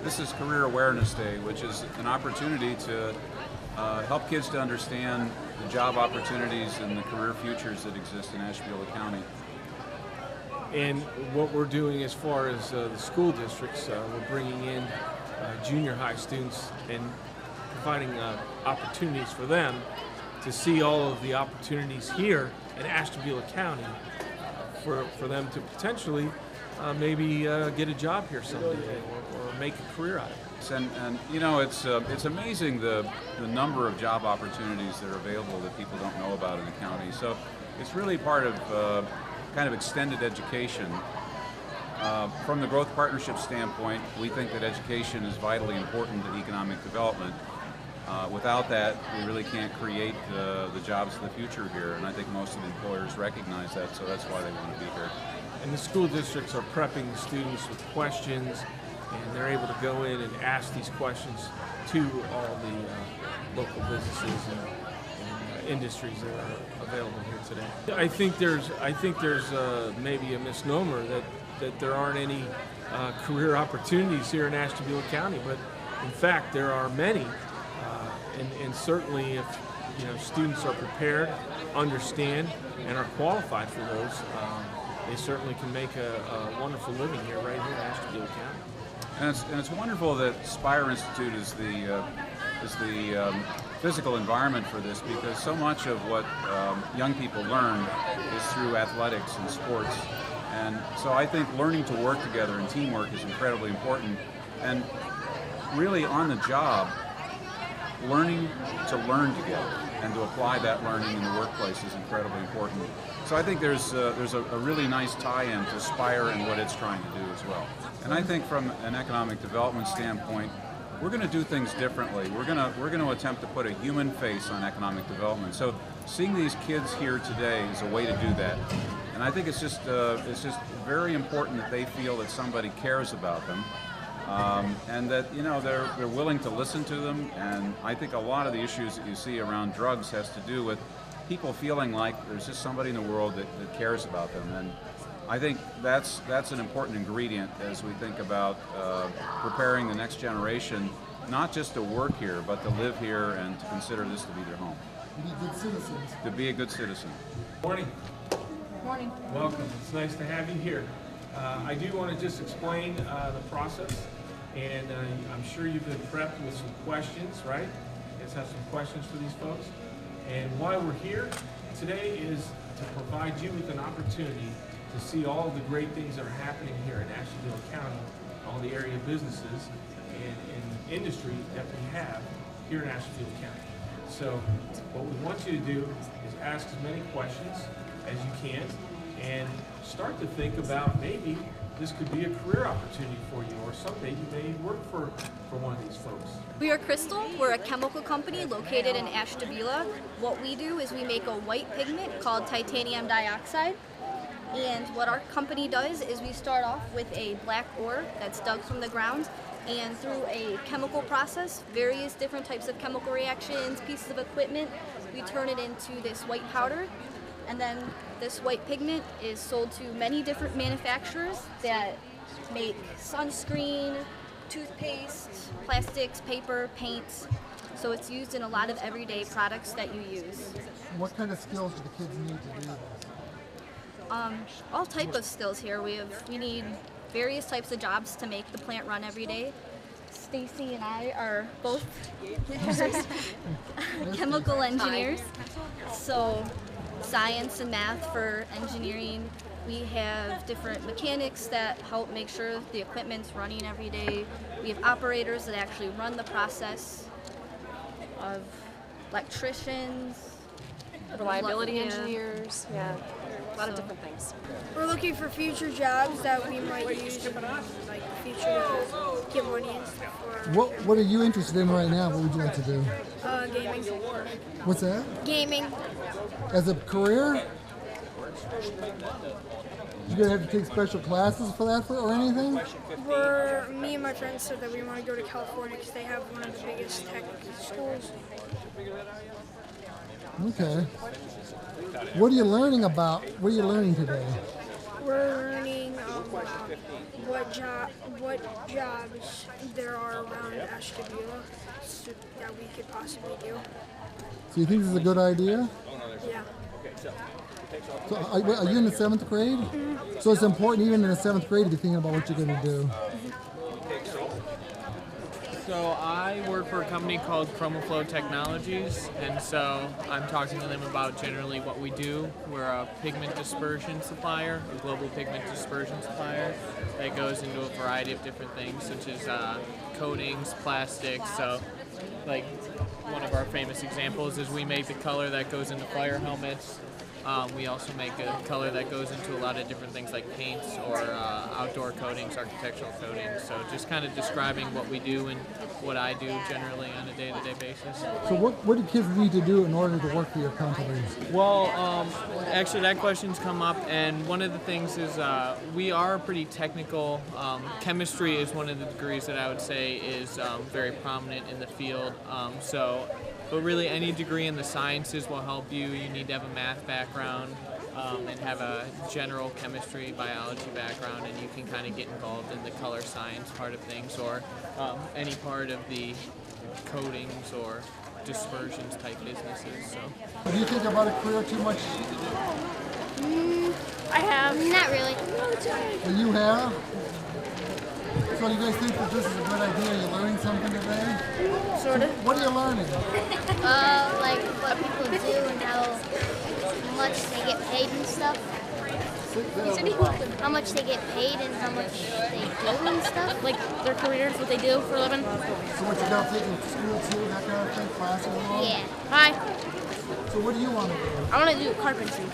this is Career Awareness Day, which is an opportunity to help kids to understand the job opportunities and the career futures that exist in Ashtabula County. And what we're doing as far as the school districts, we're bringing in junior high students and providing opportunities for them to see all of the opportunities here in Ashtabula County for them to potentially maybe get a job here someday or make a career out of it. And you know, it's amazing the number of job opportunities that are available that people don't know about in the county. So it's really part of kind of extended education. From the growth partnership standpoint, we think that education is vitally important to economic development. Without that, we really can't create the jobs of the future here, and I think most of the employers recognize that, so that's why they want to be here. And the school districts are prepping the students with questions, and they're able to go in and ask these questions to all the local businesses and industries that are available here today. I think there's maybe a misnomer that there aren't any career opportunities here in Ashtabula County, but in fact there are many. And certainly if students are prepared, understand, and are qualified for those, they certainly can make a wonderful living here, right here in Ashtabula County. And it's wonderful that Spire Institute is the physical environment for this, because so much of what young people learn is through athletics and sports. And so I think learning to work together and teamwork is incredibly important. And really on the job, learning to learn together and to apply that learning in the workplace is incredibly important. So I think there's a really nice tie-in to Spire and what it's trying to do as well. And I think from an economic development standpoint, we're going to do things differently. We're going to attempt to put a human face on economic development. So seeing these kids here today is a way to do that. And I think it's just very important that they feel that somebody cares about them. And that they're willing to listen to them. And I think a lot of the issues that you see around drugs has to do with people feeling like there's just somebody in the world that cares about them. And I think that's an important ingredient as we think about preparing the next generation, not just to work here, but to live here and to consider this to be their home. To be good citizens. To be a good citizen. Morning. Morning. Welcome. It's nice to have you here. I do want to just explain the process. And I'm sure you've been prepped with some questions, right? Let's have some questions for these folks. And why we're here today is to provide you with an opportunity to see all of the great things that are happening here in Ashtabula County, all the area businesses and industry that we have here in Ashtabula County. So what we want you to do is ask as many questions as you can and start to think about maybe this could be a career opportunity for you, or someday you may work for one of these folks. We are Crystal. We're a chemical company located in Ashtabula. What we do is we make a white pigment called titanium dioxide. And what our company does is we start off with a black ore that's dug from the ground, and through a chemical process, various different types of chemical reactions, pieces of equipment, we turn it into this white powder. And then this white pigment is sold to many different manufacturers that make sunscreen, toothpaste, plastics, paper, paints. So it's used in a lot of everyday products that you use. What kind of skills do the kids need to do this? All type of skills here. We need various types of jobs to make the plant run every day. Stacy and I are both chemical engineers. So science and math for engineering. We have different mechanics that help make sure the equipment's running every day. We have operators that actually run the process, of electricians, reliability engineers, a lot of different things. We're looking for future jobs that we might use in like future to get money and stuff. What are you interested in right now? What would you like to do? Gaming. What's that? Gaming. As a career? You gonna have to take special classes for that or anything? Me and my friends said that we want to go to California because they have one of the biggest tech schools. Okay. What are you learning about? What are you learning today? We're learning what jobs there are around Ashtabula so that we could possibly do. So you think this is a good idea? Yeah. So are you in the 7th grade? So it's important even in the 7th grade to be thinking about what you're going to do. So I work for a company called ChromaFlow Technologies, and so I'm talking to them about generally what we do. We're a pigment dispersion supplier, a global pigment dispersion supplier that goes into a variety of different things, such as coatings, plastics. So, like one of our famous examples is we make the color that goes into fire helmets. We also make a color that goes into a lot of different things like paints or outdoor coatings, architectural coatings. So just kind of describing what we do and what I do generally on a day-to-day basis. So what do kids need to do in order to work for your company? Well, actually that question's come up, and one of the things is we are pretty technical. Chemistry is one of the degrees that I would say is very prominent in the field. But really any degree in the sciences will help you. You need to have a math background and have a general chemistry, biology background, and you can kind of get involved in the color science part of things, or any part of the coatings or dispersions type businesses. So. Do you think about a career too much? I have. Not really. Well, you have? So you guys think that this is a good idea? You're learning something today? Sort of. What are you learning? Like what people do and how much they get paid and stuff. How much they get paid and how much they do and stuff. Like their careers, what they do for a living. So what you got to take in school too, that kind of thing, classes and all? Yeah. Hi. So what do you want to do? I want to do carpentry.